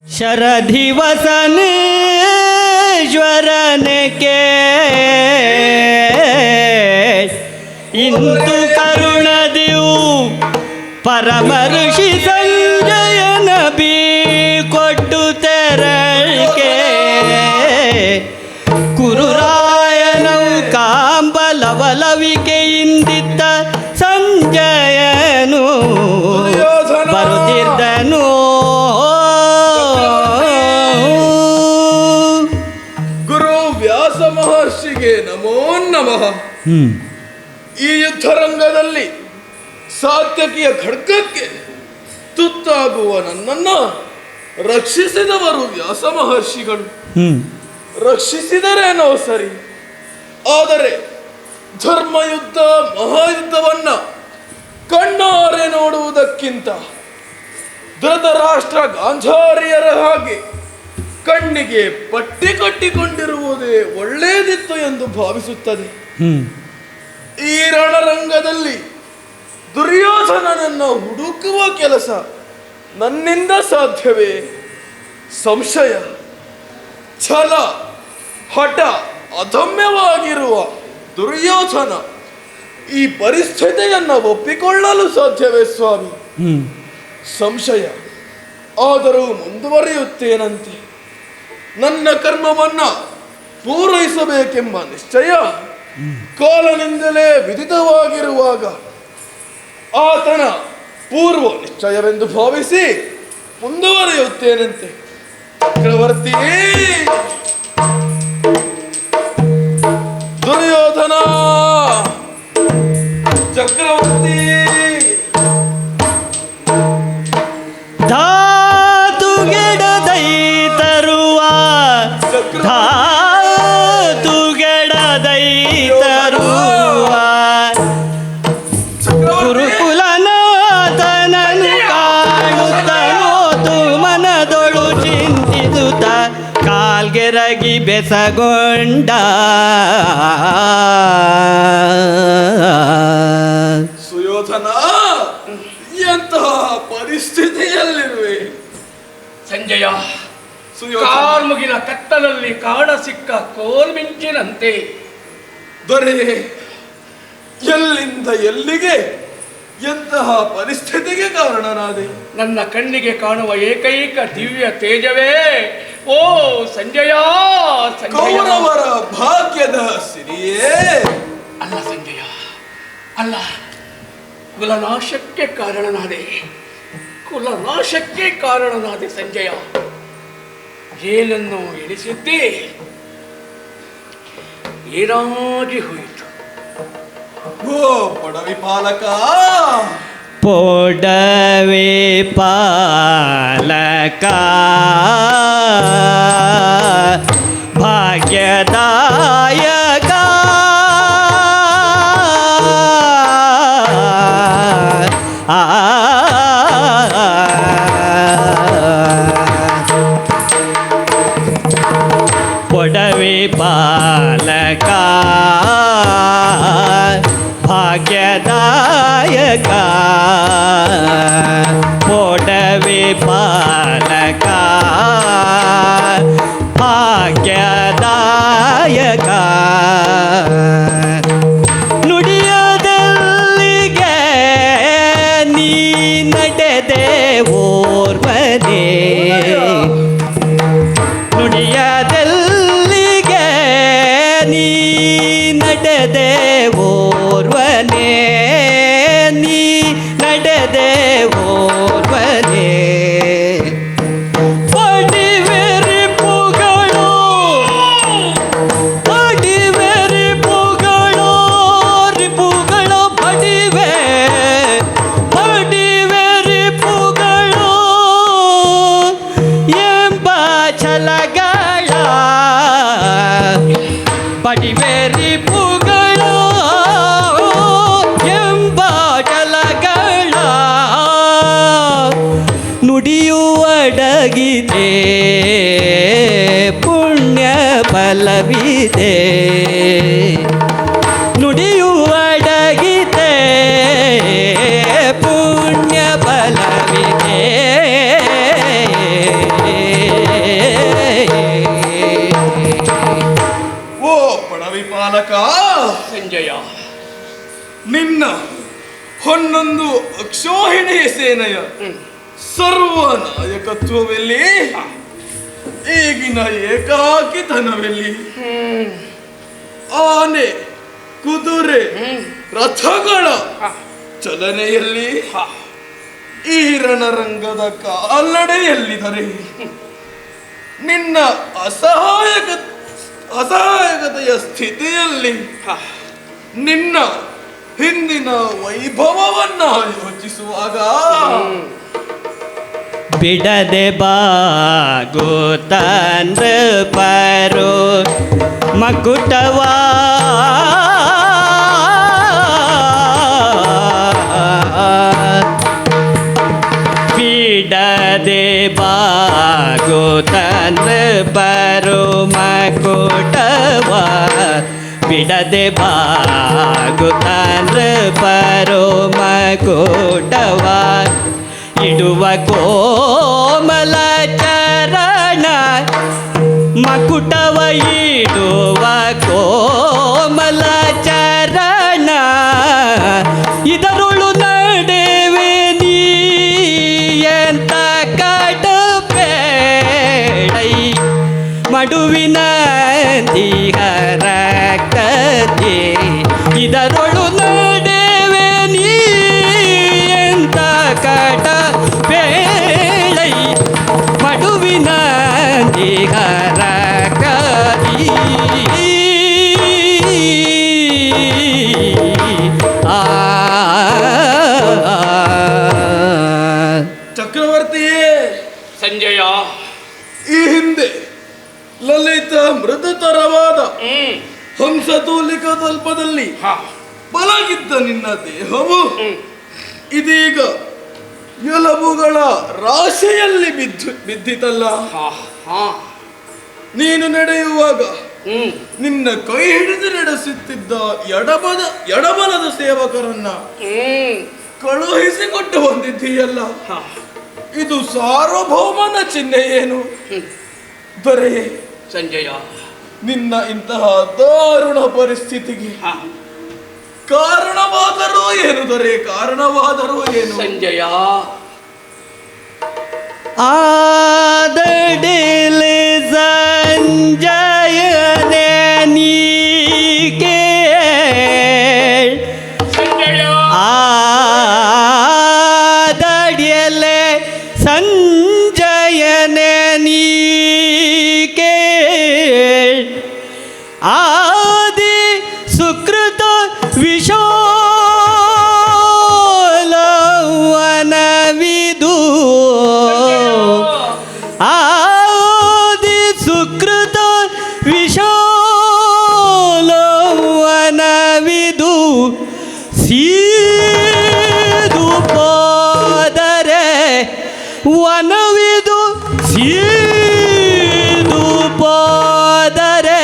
ಶರಧಿವಸನೇಶ್ವರನ के ಇಂತು ಕರುಣದಿವು ಪರಮ ಋಷಿ ಸಂಜಯನ ಬಿ ಕೊಟ್ಟು ತೆರಳಿಕೆ ಕುರುರಾಯನವು ಕಾಂಬಲವಲವಿಕೆಯಿಂದಿದ್ದ ಸಂಜಯನು ಬರುತ್ತಿದ್ದನು. ಗುರು ವ್ಯಾಸ ಮಹರ್ಷಿಗೆ ನಮೋ ನಮಃ. ಈ ಯುದ್ಧರಂಗದಲ್ಲಿ ಸಾತ್ಯಕಿಯ ಖಡ್ಗಕ್ಕೆ ತುತ್ತಾಗುವ ನನ್ನನ್ನು ರಕ್ಷಿಸಿದವರು ವ್ಯಾಸ ಮಹರ್ಷಿಗಳು. ರಕ್ಷಿಸಿದರೇನೋ ಸರಿ, ಆದರೆ ಧರ್ಮಯುದ್ಧ ಮಹಾಯುದ್ಧವನ್ನ ಕಣ್ಣಾರೆ ನೋಡುವುದಕ್ಕಿಂತ ಧೃತರಾಷ್ಟ್ರ ಗಾಂಧಾರಿಯರ ಹಾಗೆ ಕಣ್ಣಿಗೆ ಪಟ್ಟಿ ಕಟ್ಟಿಕೊಂಡಿರುವುದೇ ಒಳ್ಳೆಯದಿತ್ತು ಎಂದು ಭಾವಿಸುತ್ತದೆ. ಈ ರಣರಂಗದಲ್ಲಿ ದುರ್ಯೋಧನನನ್ನು ಹುಡುಕುವ ಕೆಲಸ ನನ್ನಿಂದ ಸಾಧ್ಯವೇ? ಸಂಶಯ, ಛಲ, ಹಠ ಅದಮ್ಯವಾಗಿರುವ ದುರ್ಯೋಧನ ಈ ಪರಿಸ್ಥಿತಿಯನ್ನು ಒಪ್ಪಿಕೊಳ್ಳಲು ಸಾಧ್ಯವೇ ಸ್ವಾಮಿ? ಸಂಶಯ. ಆದರೂ ಮುಂದುವರಿಯುತ್ತೇನಂತೆ. ನನ್ನ ಕರ್ಮವನ್ನ ಪೂರೈಸಬೇಕೆಂಬ ನಿಶ್ಚಯ ಕಾಲನಿಂದಲೇ ವಿದಿತವಾಗಿರುವಾಗ ಆತನ ಪೂರ್ವ ನಿಶ್ಚಯವೆಂದು ಭಾವಿಸಿ ಮುಂದುವರಿಯುತ್ತೇನಂತೆ. ಚಕ್ರವರ್ತಿ ದುರ್ಯೋಧನ, ಚಕ್ರವರ್ತಿ ಧಾತುಗೆಡದೈ ತರುವ ಧಾತುಗೆಡದೈ ತರುವ ಗುರುಕುಲನಾಥನನು ಕಾಣುತ್ತನೋತು ಮನದೊಳು ಚಿಂತಿಸುತ್ತ ಕಾಲ್ಗೆರಗಿ ಬೆಸಗೊಂಡ. ಸುಯೋಧನ, ಎಂತಹ ಪರಿಸ್ಥಿತಿಯಲ್ಲಿರುವೆ? ಸಂಜಯ, ಕಾರ್ಮುಗಿನ ಕತ್ತಲಲ್ಲಿ ಕಾಣ ಸಿಕ್ಕ ಕೋಲ್ಮಿಂಚಿನಂತೆ. ದೊರೆ, ಎಲ್ಲಿಂದ ಎಲ್ಲಿಗೆ ಎಂತಹ ಪರಿಸ್ಥಿತಿಗೆ ಕಾರಣನಾದೆ? ನನ್ನ ಕಣ್ಣಿಗೆ ಕಾಣುವ ಏಕೈಕ ದಿವ್ಯ ತೇಜವೇ ಓ ಸಂಜಯ. ಕೌರವರ ಭಾಗ್ಯದ ಸಿರಿಯೇ? ಅಲ್ಲ ಸಂಜಯ, ಅಲ್ಲ. ಕುಲನಾಶಕ್ಕೆ ಕಾರಣನಾದೆ, ಕುಲನಾಶಕ್ಕೆ ಕಾರಣನಾದೆ ಸಂಜಯ. ಏನನ್ನು ಎಣಿಸಿದ್ದೆ, ಏನಾಗಿ ಹೋಯಿತು. ಓ ಪೊಡವಿ ಪಾಲಕ, ಪೊಡವೆ ಪಾಲಕ ಭಾಗ್ಯದಾಯಕ ಪೊಡವೆ ಪಾಲಕ ಭಾಗ್ಯದಾಯಕ ಪೊಡವೆ ಪಾಲಕ ಭಾಗ್ಯದಾಯಕ ನುಡಿಯದಲ್ಲಿಗೆ ನೀ ನಡೆದೆ ಓರ್ವನೇ, ನುಡಿಯದಲ್ಲಿಗೆ ನೀ ನಡೆದೆ ಓರ್ವನೇ, ನೀ ನಡೆದೆ ಓರ್ವನೇ. ಪಡಿವೆರಿ ಪುಗಳು, ಪಡಿವೆರಿ ಪುಗಳು, ರಿಪುಗಳು ಪಡಿವೆ, ಪಡಿವೆರಿ ಪುಗಳು ಎಂಬ ಛಲಗಳ, ಪಡಿವೆರಿ ಪುಗಳು ಎಂಬ ಛಲಗಳ ನುಡಿಯುವಡಗಿದೆ ಪುಣ್ಯ ಫಲವಿದೆ. ನುಡಿಯುವಡಗಿದೆ ಪುಣ್ಯ ಫಲವಿದೆ. ನಿನ್ನ ಹೊನ್ನೊಂದು ಅಕ್ಷೋಹಿಣಿ ಸೇನೆಯ ಸರ್ವನಾಯಕತ್ವವೆಲ್ಲಿ? ಈಗಿನ ಏಕಾಕಿತನವೆಲ್ಲಿ? ಆನೆ ಕುದುರೆ ರಥಗಳ ಚಲನೆಯಲ್ಲಿ ಈ ರಣರಂಗದ ಕಾಲ್ನಡೆಯಲ್ಲಿದರೆ ನಿನ್ನ ಅಸಹಾಯಕತೆಯ ಸ್ಥಿತಿಯಲ್ಲಿ ನಿನ್ನ ಹಿಂದಿನ ವೈಭವವನ್ನ ಯೋಚಿಸುವಾಗ ಬಿಡದೆ ಬಾಗುತ್ತಂದ್ರ ಪರೋ ಮಕುಟವಾ ಬಿಡದೆ ಬಾಗುತ್ತಂದ್ರ ಪರೋ ಮಕುಟವಾ ಬಿಡದೆ ಬಾಗುತ್ತಂದ್ರ ಪರೋ ಮಕುಟವಾ ಇಡುವ ಕೋಮಲ ಚರಣ ಮಕುಟವ ಇಡುವ ಕೋಮಲ ಚರಣ ಇದರುಳು ನಡೆವೆ ನೀ ಎಂತ ಕಡಬೇಡೈ ಮಡುವಿನ ದಿಹರಕ್ತತೆ ಇದರೊಳು ನಡೆವೆ ನೀ ಎಂತ ಕಡ ಬೇಳೈ ಮಡುವಿನ ದಿಹರಕ್ತತಿ ಚಕ್ರವರ್ತಿಯೇ ಸಂಜಯ, ಈ ಹಿಂದೆ ಲಲಿತ ಮೃದುತರವಾದ ಹಂಸತೂಲಿಕ ತಲ್ಪದಲ್ಲಿ ಬಲಗಿದ್ದ ನಿನ್ನ ದೇಹವು ಇದೀಗ ಎಲುಬುಗಳ ರಾಶಿಯಲ್ಲಿ ಬಿದ್ದಿತಲ್ಲ. ನೀನು ನಡೆಯುವಾಗ ನಿನ್ನ ಕೈ ಹಿಡಿದು ನಡೆಸುತ್ತಿದ್ದ ಎಡಬಲದ ಸೇವಕರನ್ನ ಕಳುಹಿಸಿಕೊಟ್ಟು ಬಂದಿದ್ದೀಯಲ್ಲ, ಇದು ಸಾರ್ವಭೌಮನ ಚಿಹ್ನೆ ಏನು? ದೊರೆಯೇ ಸಂಜಯ, ನಿನ್ನ ಇಂತಹ ದಾರುಣ ಪರಿಸ್ಥಿತಿಗೆ ಕಾರಣವಾದರೂ ಏನು ದೊರೆ? ಕಾರಣವಾದರೂ ಏನು? ಸಂಜಯ, ಆದಡಿಲೆ ಸಂಜಯನೆ ನೀಕೆ ಸಂಜಯ, ಆದಡಿಲೆ ಸಂಜಯನೆ ನೀಕೆ ಆದಿ ಸುಕೃತ ವಿಶೋಲವನವಿದು ಆದಿ ಸುಕೃತ ವಿಶೋಲವನವಿದು ಸೀದು ಹೋದರೆ ವನವಿದು ಸೀದು ಹೋದರೆ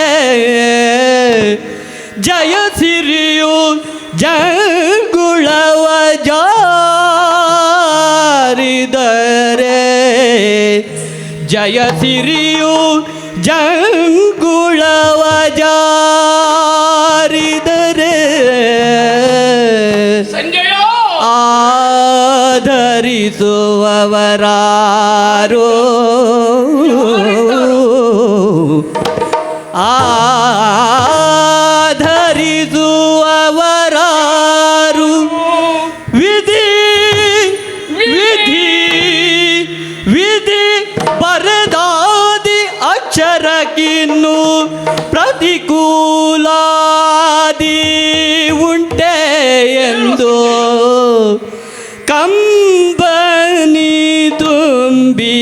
ಜಯ ಸಿರಿಯು ಜಂಗುಳವ ಜಾರಿದರೆ ಜಯ ಸಿರಿಯು ಜಂಗುಳವ ಜಾರಿದರೆ ಸಂಜಯ, ಆಧರಿಸುವವರಾರೋ ಆಧರಿಸುವವರಾರು ವಿಧಿ ವಿಧಿ ವಿಧಿ ಬರದಾದಿ ಅಕ್ಷರಕ್ಕಿನ್ನು ಪ್ರತಿಕೂಲಾದಿ ಉಂಟೆ ಎಂದು ಕಂಬನಿ ತುಂಬಿ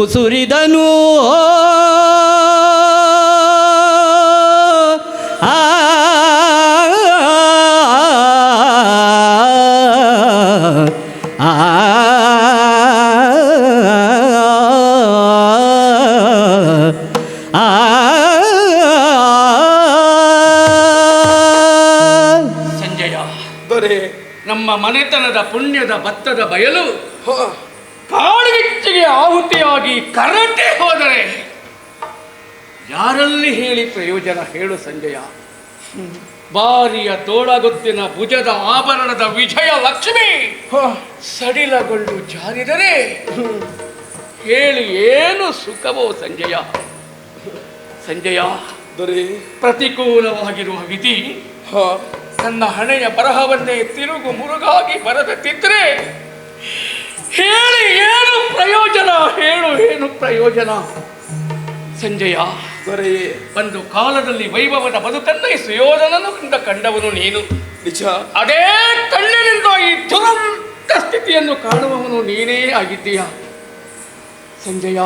ಉಸುರಿದನು. ಸಂಜಯ, ದೊರೆ, ನಮ್ಮ ಮನೆತನದ ಪುಣ್ಯದ ಭತ್ತದ ಬಯಲು ಕಾಳುಗಿಚ್ಚಿಗೆ ಆಹುತಿಯಾಗಿ ಕರಟೆ ಹೋದರೆ ಯಾರಲ್ಲಿ ಹೇಳಿ ಪ್ರಯೋಜನ? ಹೇಳು ಸಂಜಯ. ಬಾರಿಯ ತೋಳಗೊತ್ತಿನ ಭುಜದ ಆಭರಣದ ವಿಜಯ ಲಕ್ಷ್ಮಿ ಸಡಿಲಗೊಂಡು ಜಾರಿದರೆ ಹೇಳಿ ಏನು ಸುಖವೋ ಸಂಜಯ. ಸಂಜಯ, ದೊರೆ ಪ್ರತಿಕೂಲವಾಗಿರುವ ವಿಧಿ ನನ್ನ ಹಣೆಯ ಬರಹವನ್ನೇ ತಿರುಗು ಮುರುಗಾಗಿ ಬರೆದಿದ್ದರೆ ಹೇಳಿ ಏನು ಪ್ರಯೋಜನ, ಹೇಳು ಏನು ಪ್ರಯೋಜನ. ಸಂಜಯ, ದೊರೆ ಒಂದು ಕಾಲದಲ್ಲಿ ವೈಭವದ ಬದುಕನ್ನೇ ಸುಯೋಧನನು ಕಂಡವನು ನೀನು. ನಿಜ. ಅದೇ ಕಣ್ಣಿನಿಂದ ಈ ದುರಂತ ಸ್ಥಿತಿಯನ್ನು ಕಾಣುವವನು ನೀನೇ ಆಗಿದ್ದೀಯ. ಸಂಜಯ,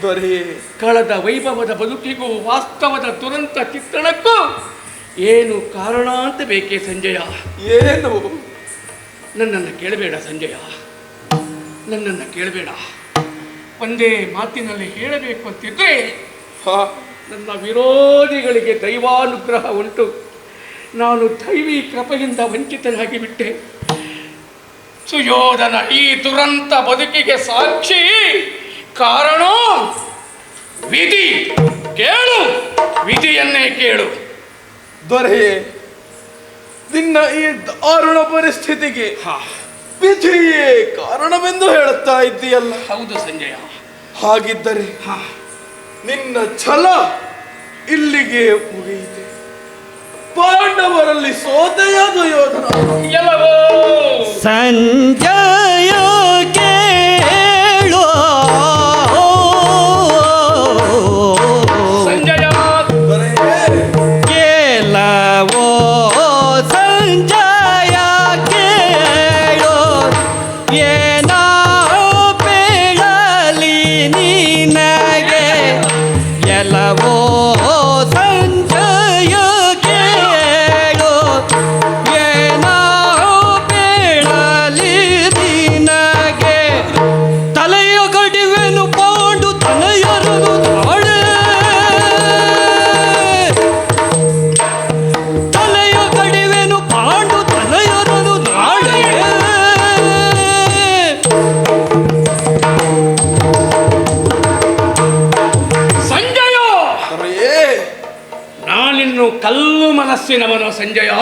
ದೊರೆ ಕಳೆದ ವೈಭವದ ಬದುಕಿಗೂ ವಾಸ್ತವದ ದುರಂತ ಚಿತ್ರಣಕ್ಕೂ ಏನು ಕಾರಣ ಅಂತ ಬೇಕೇ ಸಂಜಯ? ಏನು? ನನ್ನನ್ನು ಕೇಳಬೇಡ ಸಂಜಯ, ನನ್ನನ್ನು ಕೇಳಬೇಡ. ಒಂದೇ ಮಾತಿನಲ್ಲಿ ಹೇಳಬೇಕು ಅಂತಿದ್ರೆ ನನ್ನ ವಿರೋಧಿಗಳಿಗೆ ದೈವಾನುಗ್ರಹ ಉಂಟು. ನಾನು ದೈವಿ ಕೃಪೆಯಿಂದ ವಂಚಿತನಾಗಿ ಬಿಟ್ಟೆ. ಸುಯೋಧನ ಈ ದುರಂತ ಬದುಕಿಗೆ ಸಾಕ್ಷಿ, ಕಾರಣ ವಿಧಿ. ಕೇಳು, ವಿಧಿಯನ್ನೇ ಕೇಳು. ದೊರೆ, ನಿನ್ನ ಈ ದಾರುಣ ಪರಿಸ್ಥಿತಿಗೆ ವಿಧಿಯೇ ಕಾರಣವೆಂದು ಹೇಳುತ್ತಾ ಇದ್ದೀಯಲ್ಲ? ಹೌದು ಸಂಜಯ. ಹಾಗಿದ್ದರೆ ನಿನ್ನ ಛಲ ಇಲ್ಲಿಗೆ ಮುಗಿಯಿತೆ. ಪಾಂಡವರಲ್ಲಿ ಸೋತೆಯ ದುರ್ಯೋಧನ ಎಲ್ಲವೋ ಸಂಜಯ ಕೇಳು. ಸಂಜಯ, ಕೇಳವೋ ಸಂಜಯ ಕೇಳು. ಏನೋ ಬೀಳಲಿ ನಿನಗೆ ಎಲ್ಲವೋ ಸಂಜಯ ಕೇಳು. ಏನೋ ಬೀಳಲಿ ನಿನಗೆ ತಲೆಯ ಕಡಿವೆನು ಪಾಂಡು ತಲೆಯರನು ನಾಳೆ. ತಲೆಯ ಕಡಿವೆನು ಪಾಂಡು ತಲೆಯರನು ನಾಳೆ. ಸಂಜಯ, ನಾನಿನ್ನು ಕಲ್ಲು ಮನಸ್ಸಿನವನು. ಸಂಜಯ,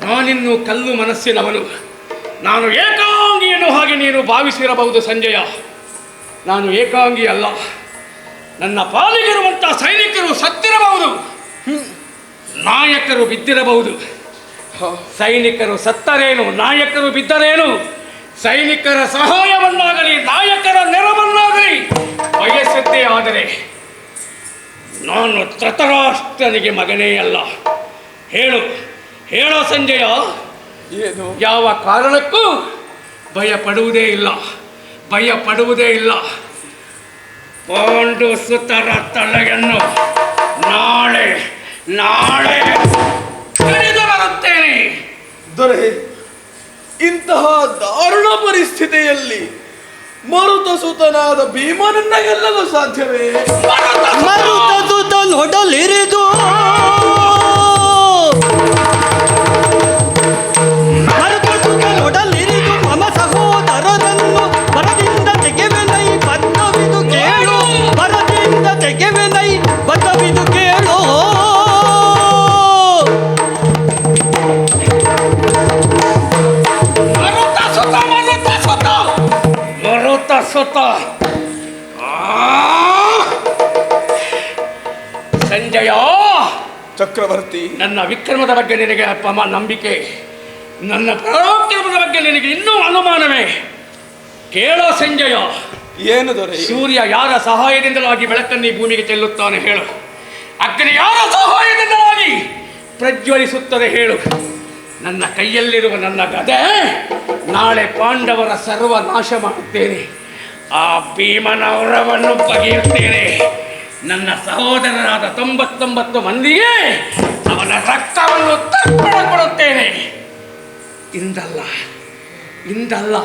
ನಾನಿನ್ನು ಕಲ್ಲು ಮನಸ್ಸಿನವನು. ನಾನು ಏಕಾಂಗಿಯನ್ನು ಹಾಗೆ ನೀನು ಭಾವಿಸಿರಬಹುದು ಸಂಜಯ. ನಾನು ಏಕಾಂಗಿ ಅಲ್ಲ. ನನ್ನ ಪಾಲಿಗಿರುವಂಥ ಸೈನಿಕರು ಸತ್ತಿರಬಹುದು, ನಾಯಕರು ಬಿದ್ದಿರಬಹುದು. ಸೈನಿಕರು ಸತ್ತರೇನು, ನಾಯಕರು ಬಿದ್ದರೇನು? ಸೈನಿಕರ ಸಹಾಯವನ್ನಾಗಲಿ ನಾಯಕರ ನೆರವನ್ನಾಗಲಿ ಬಯಸಿದ್ದೇ ಆದರೆ ನಾನು ಧೃತರಾಷ್ಟ್ರನಿಗೆ ಮಗನೇ ಅಲ್ಲ. ಹೇಳು, ಹೇಳೋ ಸಂಜಯ, ಏನು? ಯಾವ ಕಾರಣಕ್ಕೂ ಭಯಪಡುವುದೇ ಇಲ್ಲ, ಭಯಪಡುವುದೇ ಇಲ್ಲ. ಪಾಂಡು ಸುತರ ತಲೆಯನ್ನು ನಾಳೆ ನಾಳೆ ಕರೆದು ಬರುತ್ತೇನೆ. ದೊರೆ, ಇಂತಹ ದಾರುಣ ಪರಿಸ್ಥಿತಿಯಲ್ಲಿ ಮರುತ ಸುತನಾದ ಭೀಮನನ್ನ ಗೆಲ್ಲಲು ಸಾಧ್ಯವೇ? ಮರುತ ಸುತ ನೋಡಲಿರಿದು ಮರುತ ಸುತ ನೋಡಲಿರಿದು ಮಮ ಸಹೋದರನನ್ನು ಬರದಿಂದ ತೆಗೆವೆನೈ ಬದ್ಧವಿದು ಕೇಳು. ಬರದಿಂದ ತೆಗೆವೆನೈ ಬದ್ಧವಿದು ಕೇಳು. ಮರುತ ಸುತ, ಮರುತ ಸುತ, ಮರುತ ಸುತ. ಸಂಜಯ, ಚಕ್ರವರ್ತಿ, ನನ್ನ ವಿಕ್ರಮದ ಬಗ್ಗೆ ನಿನಗೆ ನಂಬಿಕೆ, ನನ್ನ ಪರಾಕ್ರಮದ ಬಗ್ಗೆ ನಿನಗೆ ಇನ್ನೂ ಅನುಮಾನವೇ? ಕೇಳೋ ಸಂಜಯ, ಏನು ದೊರೆ? ಸೂರ್ಯ ಯಾರ ಸಹಾಯದಿಂದಲಾಗಿ ಬೆಳಕನ್ನು ಈ ಭೂಮಿಗೆ ಚೆಲ್ಲುತ್ತಾನೆ ಹೇಳು? ಅಗ್ನಿ ಯಾರ ಸಹಾಯದಿಂದಲಾಗಿ ಪ್ರಜ್ವಲಿಸುತ್ತದೆ ಹೇಳು? ನನ್ನ ಕೈಯಲ್ಲಿರುವ ನನ್ನ ಗದೆ ನಾಳೆ ಪಾಂಡವರ ಸರ್ವ ನಾಶ ಮಾಡುತ್ತೇನೆ. ಆ ಭೀಮನ ಹೊರವನ್ನು ಬಗೆಯುತ್ತೇನೆ. ನನ್ನ ಸಹೋದರರಾದ 99 ಮಂದಿಗೆ ಅವನ ರಕ್ತವನ್ನು ತರ್ಪಣ ಕೊಡುತ್ತೇನೆ. ಇಂದಲ್ಲ, ಇಂದಲ್ಲ,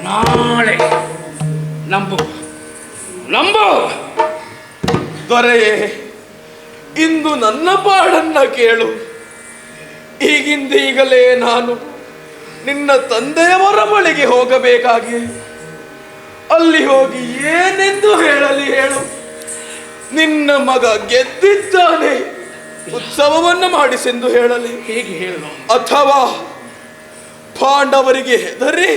ನಾಳೆ. ನಂಬು, ನಂಬು. ದೊರೆಯೇ, ಇಂದು ನನ್ನ ಪಾಡನ್ನ ಕೇಳು. ಈಗಿಂದೀಗಲೇ ನಾನು ನಿನ್ನ ತಂದೆಯವರ ಬಳಿಗೆ ಹೋಗಬೇಕಾಗಿ. ಅಲ್ಲಿ ಹೋಗಿ ಏನೆಂದು ಹೇಳಲಿ ಹೇಳು? ನಿನ್ನ ಮಗ ಗೆದ್ದಿದ್ದಾನೆ, ಉತ್ಸವವನ್ನು ಮಾಡಿಸೆಂದು ಹೇಳಲಿ? ಹೇಗೆ ಹೇಳಲು? ಅಥವಾ ಪಾಂಡವರಿಗೆ ಹೆದರಿ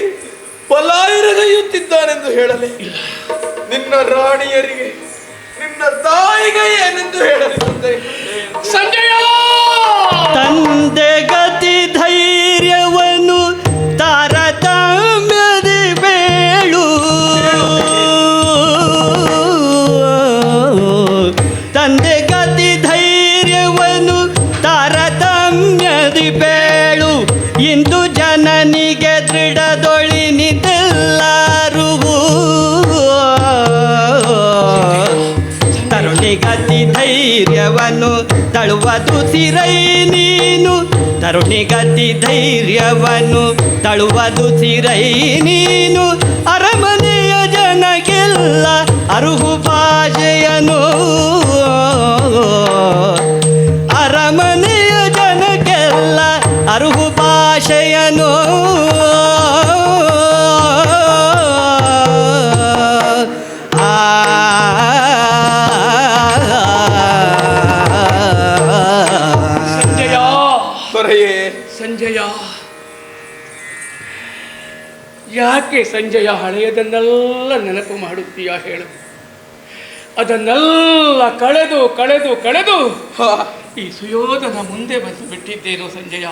ಪಲಾಯನಗೈಯುತ್ತಿದ್ದಾನೆಂದು ಹೇಳಲಿ? ನಿನ್ನ ರಾಣಿಯರಿಗೆ, ನಿನ್ನ ತಾಯಿಗೆ ಏನೆಂದು ಹೇಳಲಿ? ಸಂಜಯ ತಂದೆ ಗತಿ ಧೈರ್ಯವನ್ನು ತಾರತಮ್ಯದಿ ಬೇಳು, ತಂದೆ ಗತಿ ಧೈರ್ಯವನ್ನು ತಾರತಮ್ಯದಿ ಬೇಳು, ಇಂದು ಜನನಿಗೆ ದೃಢದೊಳಿನಿದೆಲ್ಲರೂ, ತರುಣಿಗತಿ ಧೈರ್ಯವನ್ನು ತಳುವುದು ಸಿರೈ ನೀನು, ತರುಣಿಗತಿ ಧೈರ್ಯವನ್ನು ತಳುವುದು ಸಿರೈ ನೀನು, ಅರಮನೆಯ ಜನಗೆಲ್ಲ ಅರುಹು ಭಾಷೆಯನು, ಅರಮನೆಯ ಜನಕ್ಕೆಲ್ಲ ಅರುಹು ಭಾಷೆಯನು. ಸಂಜಯ, ಯಾಕೆ ಸಂಜಯ ಹಳೆಯದನ್ನೆಲ್ಲ ನೆನಪು ಮಾಡುತ್ತೀಯ ಹೇಳು? ಅದನ್ನೆಲ್ಲ ಕಳೆದು ಕಳೆದು ಕಳೆದು ಈ ಸುಯೋಧನ ಮುಂದೆ ಬಂದು ಬಿಟ್ಟಿದ್ದೇನು ಸಂಜಯ.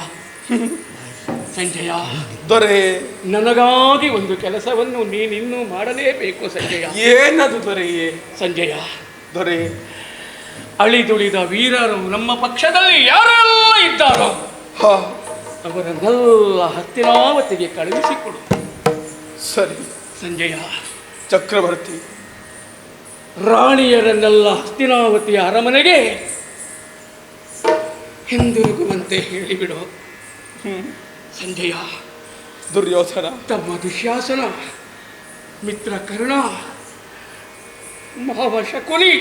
ಸಂಜಯ ದೊರೆ, ನನಗಾಗಿ ಒಂದು ಕೆಲಸವನ್ನು ನೀನಿನ್ನೂ ಮಾಡಲೇಬೇಕು ಸಂಜಯ. ಏನದು ದೊರೆಯೇ? ಸಂಜಯ, ದೊರೆ, ಅಳಿದುಳಿದ ವೀರರು ನಮ್ಮ ಪಕ್ಷದಲ್ಲಿ ಯಾರೆಲ್ಲ ಇದ್ದಾರೋ ಅವರನ್ನೆಲ್ಲ ಹಸ್ತಿನಾವತಿಗೆ ಕಳುಹಿಸಿಕೊಡು. ಸರಿ ಸಂಜಯ. ಚಕ್ರವರ್ತಿ, ರಾಣಿಯರನ್ನೆಲ್ಲ ಹಸ್ತಿನಾವತಿಯ ಅರಮನೆಗೆ ಹಿಂದಿರುಗುವಂತೆ ಹೇಳಿಬಿಡು. ಸಂಜಯ. ದುರ್ಯೋಧನ, ತಮ್ಮ ದುಶ್ಯಾಸನ, ಮಿತ್ರ ಕರ್ಣ, ಮಾವ ಶಕುನಿ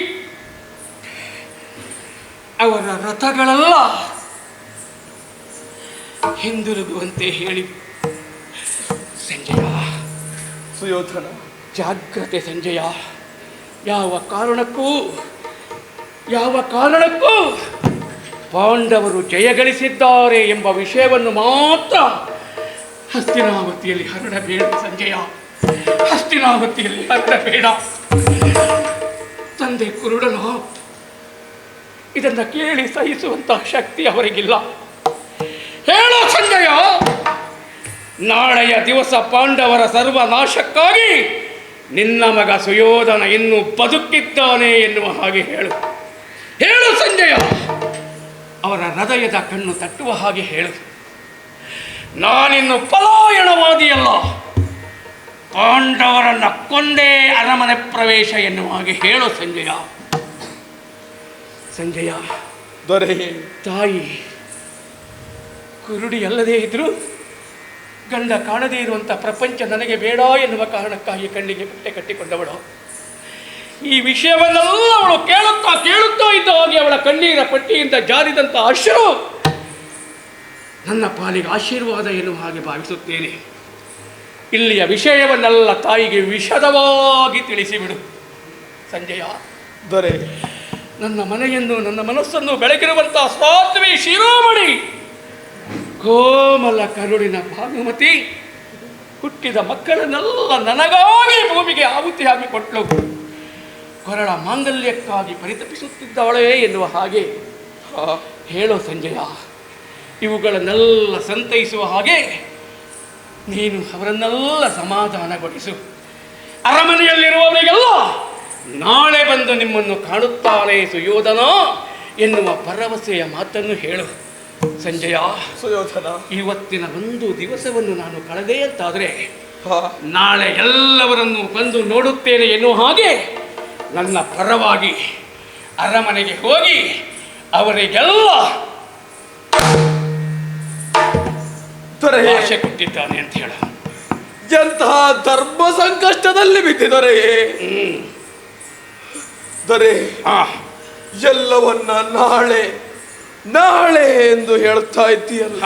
ಅವರ ರಥಗಳೆಲ್ಲ ಹಿಂದಿರುಗುವಂತೆ ಹೇಳಿ. ಸಂಜಯ. ಸುಯೋಧನ, ಜಾಗ್ರತೆ ಸಂಜಯ. ಯಾವ ಕಾರಣಕ್ಕೂ ಪಾಂಡವರು ಜಯಗಳಿಸಿದ್ದಾರೆ ಎಂಬ ವಿಷಯವನ್ನು ಮಾತ್ರ ಹಸ್ತಿನಾವತಿಯಲ್ಲಿ ಹರಡಬೇಡ ಸಂಜಯ. ಹಸ್ತಿನಾವತಿಯಲ್ಲಿ ಹರಡಬೇಡ. ತಂದೆ ಕುರುಡನು ಇದನ್ನು ಕೇಳಿ ಸಹಿಸುವಂತಹ ಶಕ್ತಿ ಅವರಿಗಿಲ್ಲ. ಹೇಳೋ ಸಂಜಯ, ನಾಳೆಯ ದಿವಸ ಪಾಂಡವರ ಸರ್ವನಾಶಕ್ಕಾಗಿ ನಿನ್ನ ಮಗ ಸುಯೋಧನ ಇನ್ನೂ ಬದುಕಿದ್ದಾನೆ ಎನ್ನುವ ಹಾಗೆ ಹೇಳು. ಹೇಳು ಸಂಜಯ. ಅವರ ಹೃದಯದ ಕಣ್ಣು ತಟ್ಟುವ ಹಾಗೆ ಹೇಳು. ನಾನಿನ್ನು ಪಲಾಯನವಾದಿಯಲ್ಲ, ಪಾಂಡವರನ್ನ ಕೊಂದೇ ಅರಮನೆ ಪ್ರವೇಶ ಎನ್ನುವ ಹಾಗೆ ಹೇಳು ಸಂಜಯ. ಸಂಜಯ. ದೊರೆ, ತಾಯಿ ಕುರುಡಿ ಅಲ್ಲದೇ ಇದ್ರು ಗಂಡ ಕಾಣದೇ ಇರುವಂಥ ಪ್ರಪಂಚ ನನಗೆ ಬೇಡ ಎನ್ನುವ ಕಾರಣಕ್ಕಾಗಿ ಕಣ್ಣಿಗೆ ಬಟ್ಟೆ ಕಟ್ಟಿಕೊಂಡವಳು. ಈ ವಿಷಯವನ್ನೆಲ್ಲ ಅವಳು ಕೇಳುತ್ತಾ ಇದ್ದ ಹಾಗೆ ಅವಳ ಕಣ್ಣೀರ ಪಟ್ಟಿಯಿಂದ ಜಾರಿದಂಥ ಅಶ್ರು ನನ್ನ ಪಾಲಿಗೆ ಆಶೀರ್ವಾದ ಎನ್ನುವ ಹಾಗೆ ಭಾವಿಸುತ್ತೇನೆ. ಇಲ್ಲಿಯ ವಿಷಯವನ್ನೆಲ್ಲ ತಾಯಿಗೆ ವಿಶದವಾಗಿ ತಿಳಿಸಿಬಿಡು ಸಂಜಯ. ದೊರೆ, ನನ್ನ ಮನೆಯನ್ನು, ನನ್ನ ಮನಸ್ಸನ್ನು ಬೆಳಗಿರುವಂಥ ಸಾತ್ವಿ ಶಿರೋಮಣಿ ಕೋಮಲ ಕರುಳಿನ ಭಾನುಮತಿ ಹುಟ್ಟಿದ ಮಕ್ಕಳನ್ನೆಲ್ಲ ನನಗಾಗಿ ಭೂಮಿಗೆ ಆಹುತಿ ಹಾಕಿಕೊಟ್ಲು. ಕೊರಳ ಮಾಂಗಲ್ಯಕ್ಕಾಗಿ ಪರಿತಪಿಸುತ್ತಿದ್ದಾಳೆ ಎನ್ನುವ ಹಾಗೆ ಹೇಳೋ ಸಂಜಯ. ಇವುಗಳನ್ನೆಲ್ಲ ಸಂತೈಸುವ ಹಾಗೆ ನೀನು ಅವರನ್ನೆಲ್ಲ ಸಮಾಧಾನಗೊಳಿಸು. ಅರಮನೆಯಲ್ಲಿರುವವರಿಗೆಲ್ಲ ನಾಳೆ ಬಂದು ನಿಮ್ಮನ್ನು ಕಾಣುತ್ತಾನೆ ಸುಯೋಧನ ಎನ್ನುವ ಭರವಸೆಯ ಮಾತನ್ನು ಹೇಳು ಸಂಜಯ. ಸುಯೋಧನ, ಇವತ್ತಿನ ಒಂದು ದಿವಸವನ್ನು ನಾನು ಕಳೆದೆ ಅಂತಾದರೆ ನಾಳೆ ಎಲ್ಲವರನ್ನು ಬಂದು ನೋಡುತ್ತೇನೆ ಎನ್ನುವ ಹಾಗೆ ನನ್ನ ಪರವಾಗಿ ಅರಮನೆಗೆ ಹೋಗಿ ಅವರಿಗೆಲ್ಲ ಆಶೆ ಕೊಟ್ಟಿದ್ದಾನೆ ಅಂತ ಹೇಳು. ಎಂತಹ ಧರ್ಮ ಸಂಕಷ್ಟದಲ್ಲಿ ಬಿದ್ದಿದೊರೆಯೇ. ದೊರೆ, ಎಲ್ಲವನ್ನ ನಾಳೆ ನಾಳೆ ಎಂದು ಹೇಳ್ತಾ ಇದ್ದೀಯಲ್ಲ.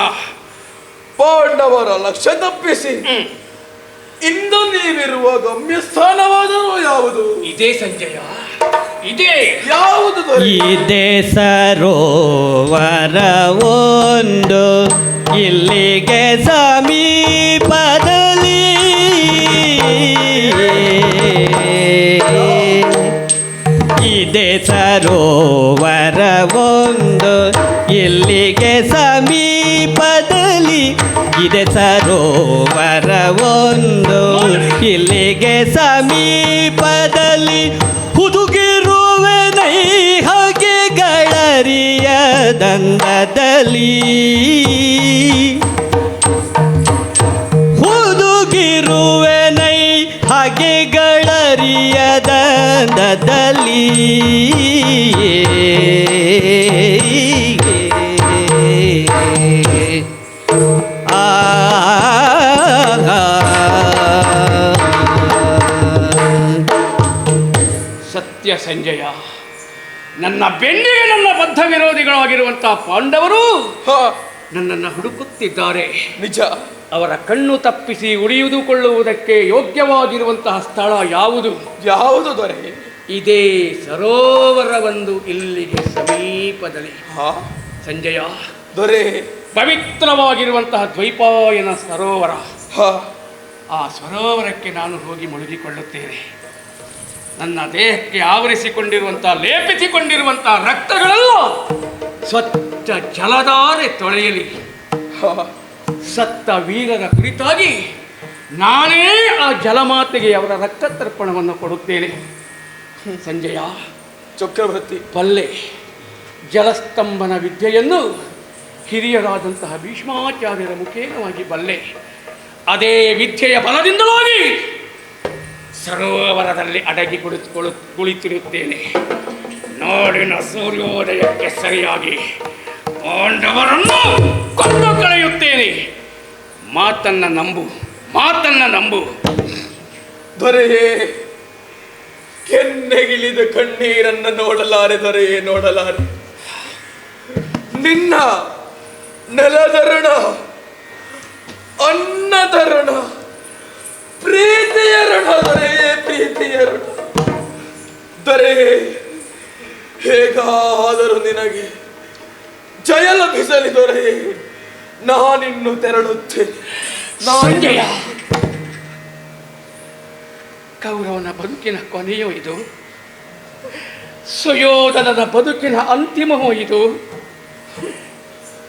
ಪಾಂಡವರ ಲಕ್ಷ್ಯ ತಪ್ಪಿಸಿ ಇಂದು ನೀವಿರುವ ಗಮ್ಯಸ್ಥಾನವಾದರೂ ಯಾವುದು? ಇದೇ ಸಂಜಯ, ಇದೇ ಯಾವುದು ದೊರೆ? ಇದೇ ಸರೋವರ ಒಂದು ಇಲ್ಲಿಗೆ ಸಮೀಪದಲ್ಲಿ ಇದೇ ಸರೋವರ ಒಂದು ಇಲ್ಲಿಗೆ ಸಮೀಪದಲ್ಲಿ ಇದೆ ಸರೋವರ ಒಂದು ಇಲ್ಲಿಗೆ ಸಮೀಪದಲ್ಲಿ ಹುದುಗಿರುವೆ ನೈ ಹಾಗೆ ಗಳರಿಯ ದಂಡದಲ್ಲಿ ಹುದುಗಿರುವೆ ನೈ ಹಾಗೆ ಗಳರಿಯ ದಂಡದಲ್ಲಿ ಸತ್ಯ ಸಂಜಯ, ನನ್ನ ಬೆನ್ನಿಗೆ ನನ್ನ ಬದ್ಧ ವಿರೋಧಿಗಳಾಗಿರುವಂತಹ ಪಾಂಡವರು ಹ, ನನ್ನನ್ನು ಹುಡುಕುತ್ತಿದ್ದಾರೆ. ನಿಜ. ಅವರ ಕಣ್ಣು ತಪ್ಪಿಸಿ ಉಳಿದುಕೊಳ್ಳುವುದಕ್ಕೆ ಯೋಗ್ಯವಾಗಿರುವಂತಹ ಸ್ಥಳ ಯಾವುದು? ಯಾವುದು ದೊರೆ? ಇದೇ ಸರೋವರ ಒಂದು ಇಲ್ಲಿಗೆ ಸಮೀಪದಲ್ಲಿ. ಹ, ಸಂಜಯ, ದೊರೆ. ಪವಿತ್ರವಾಗಿರುವಂತಹ ದ್ವೈಪಾಯನ ಸರೋವರ. ಹ, ಆ ಸರೋವರಕ್ಕೆ ನಾನು ಹೋಗಿ ಮುಳುಗಿಕೊಳ್ಳುತ್ತೇನೆ. ನನ್ನ ದೇಹಕ್ಕೆ ಆವರಿಸಿಕೊಂಡಿರುವಂತಹ ಲೇಪಿಸಿಕೊಂಡಿರುವಂತಹ ರಕ್ತಗಳೆಲ್ಲ ಸ್ವಚ್ಛ ಜಲಧಾರೆ ತೊಳೆಯಲಿ. ಹ, ಸತ್ತ ವೀರರ ಕುರಿತಾಗಿ ನಾನೇ ಆ ಜಲಮಾತೆಗೆ ಅವರ ರಕ್ತ ತರ್ಪಣವನ್ನು ಕೊಡುತ್ತೇನೆ. ಸಂಜಯ, ಚಕ್ರವರ್ತಿ. ಬಲ್ಲೆ, ಜಲಸ್ತಂಭನ ವಿದ್ಯೆಯನ್ನು ಹಿರಿಯರಾದಂತಹ ಭೀಷ್ಮಾಚಾರ್ಯರ ಮುಖೇನವಾಗಿ ಬಲ್ಲೆ. ಅದೇ ವಿದ್ಯೆಯ ಬಲದಿಂದಲಾಗಿ ಸರೋವರದಲ್ಲಿ ಅಡಗಿ ಕುಳಿತಿರುತ್ತೇನೆ. ನಾಡಿನ ಸೂರ್ಯೋದಯಕ್ಕೆ ಸರಿಯಾಗಿ ಪಾಂಡವರನ್ನು ಕೊಂದು ಕಳೆಯುತ್ತೇನೆ. ಮಾತನ್ನ ನಂಬು, ಮಾತನ್ನ ನಂಬು. ದೊರೆಯೇ, ಕೆನ್ನೆಗಿಳಿದ ಕಣ್ಣೀರನ್ನು ನೋಡಲಾರೆ ದೊರೆಯೇ, ನೋಡಲಾರೆ. ನಿನ್ನ ನೆಲದರುಣ, ಅನ್ನದರುಣ, ಪ್ರೀತಿಯ ಋಣ ದೊರೆಯೇ, ಪ್ರೀತಿಯ ಋಣ. ದೊರೆಯೇ, ಹೇಗಾದರೂ ನಿನಗೆ ಜಯ ಲಭಿಸಲಿ ದೊರೆಯೇ. ನಾನಿನ್ನು ತೆರಳುತ್ತೇನೆ. ಸಂಜಯ, ಕೌರವನ ಬದುಕಿನ ಕೊನೆಯೋ ಇದು, ಸುಯೋಧನನ ಬದುಕಿನ ಅಂತಿಮವೋ ಇದು.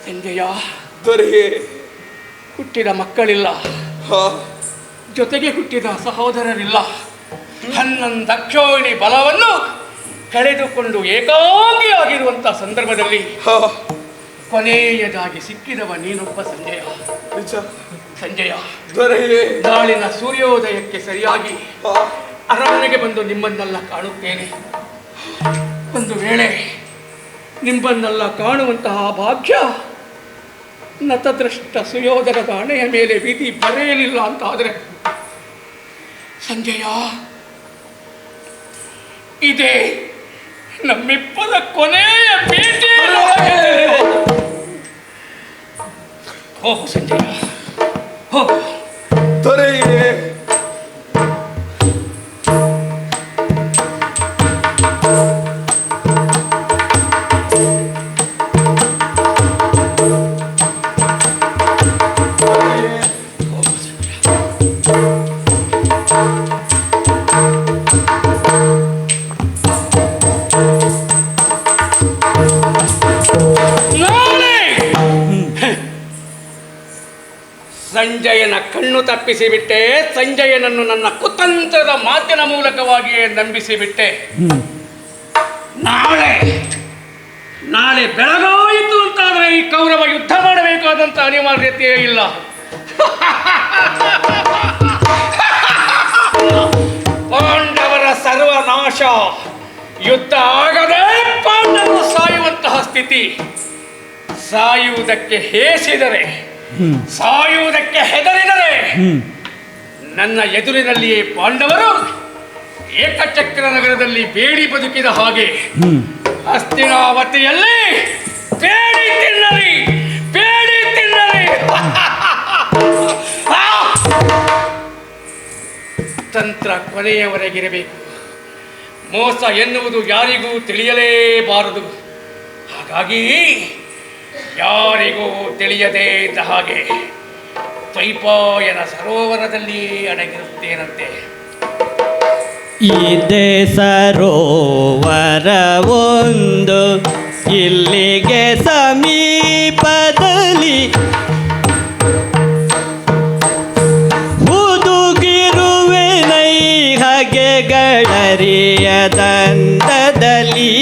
ಸಂಜಯ, ದೊರೆಯೇ, ಹುಟ್ಟಿದ ಮಕ್ಕಳಿಲ್ಲ, ಹ, ಜೊತೆಗೆ ಹುಟ್ಟಿದ ಸಹೋದರರಿಲ್ಲ. 11 ಅಕ್ಷೋಹಿಣಿ ಬಲವನ್ನು ಕಳೆದುಕೊಂಡು ಏಕಾಂಗಿಯಾಗಿರುವಂತಹ ಸಂದರ್ಭದಲ್ಲಿ ಹ, ಕೊನೆಯದಾಗಿ ಸಿಕ್ಕಿದವ ನೀನೊಬ್ಬ ಸಂಜಯ. ನಿಜ. ಸಂಜಯ, ದೊರೆಯೇ, ನಾಳಿನ ಸೂರ್ಯೋದಯಕ್ಕೆ ಸರಿಯಾಗಿ ಹ, ಅರಮನೆಗೆ ಬಂದು ನಿಮ್ಮನ್ನೆಲ್ಲ ಕಾಣುತ್ತೇನೆ. ಒಂದು ವೇಳೆ ನಿಮ್ಮನ್ನೆಲ್ಲ ಕಾಣುವಂತಹ ಭಾಗ್ಯ ನತದೃಷ್ಟ ಸುಯೋಧನದ ಹಣೆಯ ಮೇಲೆ ವಿಧಿ ಬರೆಯಲಿಲ್ಲ ಅಂತಾದರೆ, ಸಂಜಯ, ಇದೇ ನಮ್ಮಿಬ್ಬರ ಕೊನೆಯ ಭೇಟಿ. ಹೋಗು ಸಂಜಯ, ಹೋಗು. ದೊರೆಯೇ, ಸಂಜಯನ ಕಣ್ಣು ತಪ್ಪಿಸಿಬಿಟ್ಟೆ. ಸಂಜಯನನ್ನು ನನ್ನ ಕುತಂತ್ರದ ಮಾತಿನ ಮೂಲಕವಾಗಿಯೇ ನಂಬಿಸಿಬಿಟ್ಟೆ. ನಾಳೆ ಬೆಳಗಾಯಿತು ಅಂತಾದರೆ ಈ ಕೌರವ ಯುದ್ಧ ಮಾಡಬೇಕಾದಂತ ಅನಿವಾರ್ಯತೆಯೇ ಇಲ್ಲ. ಪಾಂಡವರ ಸರ್ವನಾಶ, ಯುದ್ಧ ಆಗದೆ ಪಾಂಡವರು ಸಾಯುವಂತಹ ಸ್ಥಿತಿ. ಸಾಯುವುದಕ್ಕೆ ಹೇಸಿದರೆ, ಸಾಯುವುದಕ್ಕೆ ಹೆದರಿದರೆ ನನ್ನ ಎದುರಿನಲ್ಲಿಯೇ ಪಾಂಡವರು ಏಕಚಕ್ರ ನಗರದಲ್ಲಿ ಬೇಡಿ ಬದುಕಿದ ಹಾಗೆ ಹಸ್ತಿನಾವತಿಯಲ್ಲಿ ಬೇಡಿ ತಿನ್ನಲಿ, ಬೇಡಿ ತಿನ್ನಲಿ. ತಂತ್ರ ಕೊನೆಯವರೆಗಿರಬೇಕು. ಮೋಸ ಎನ್ನುವುದು ಯಾರಿಗೂ ತಿಳಿಯಲೇಬಾರದು. ಹಾಗಾಗಿ ಯಾರಿಗೂ ತಿಳಿಯದೇ ಇದ್ದ ಹಾಗೆ ದ್ವೈಪಾಯನ ಸರೋವರದಲ್ಲಿ ಅಡಗಿರುತ್ತೇನಂತೆ. ಇದೇ ಸರೋವರ ಒಂದು ಇಲ್ಲಿಗೆ ಸಮೀಪದಲ್ಲಿ ಹುದುಗಿರುವೆ ನೈ ಹಗೆಗಳರಿಯ ದಂಡದಲ್ಲಿ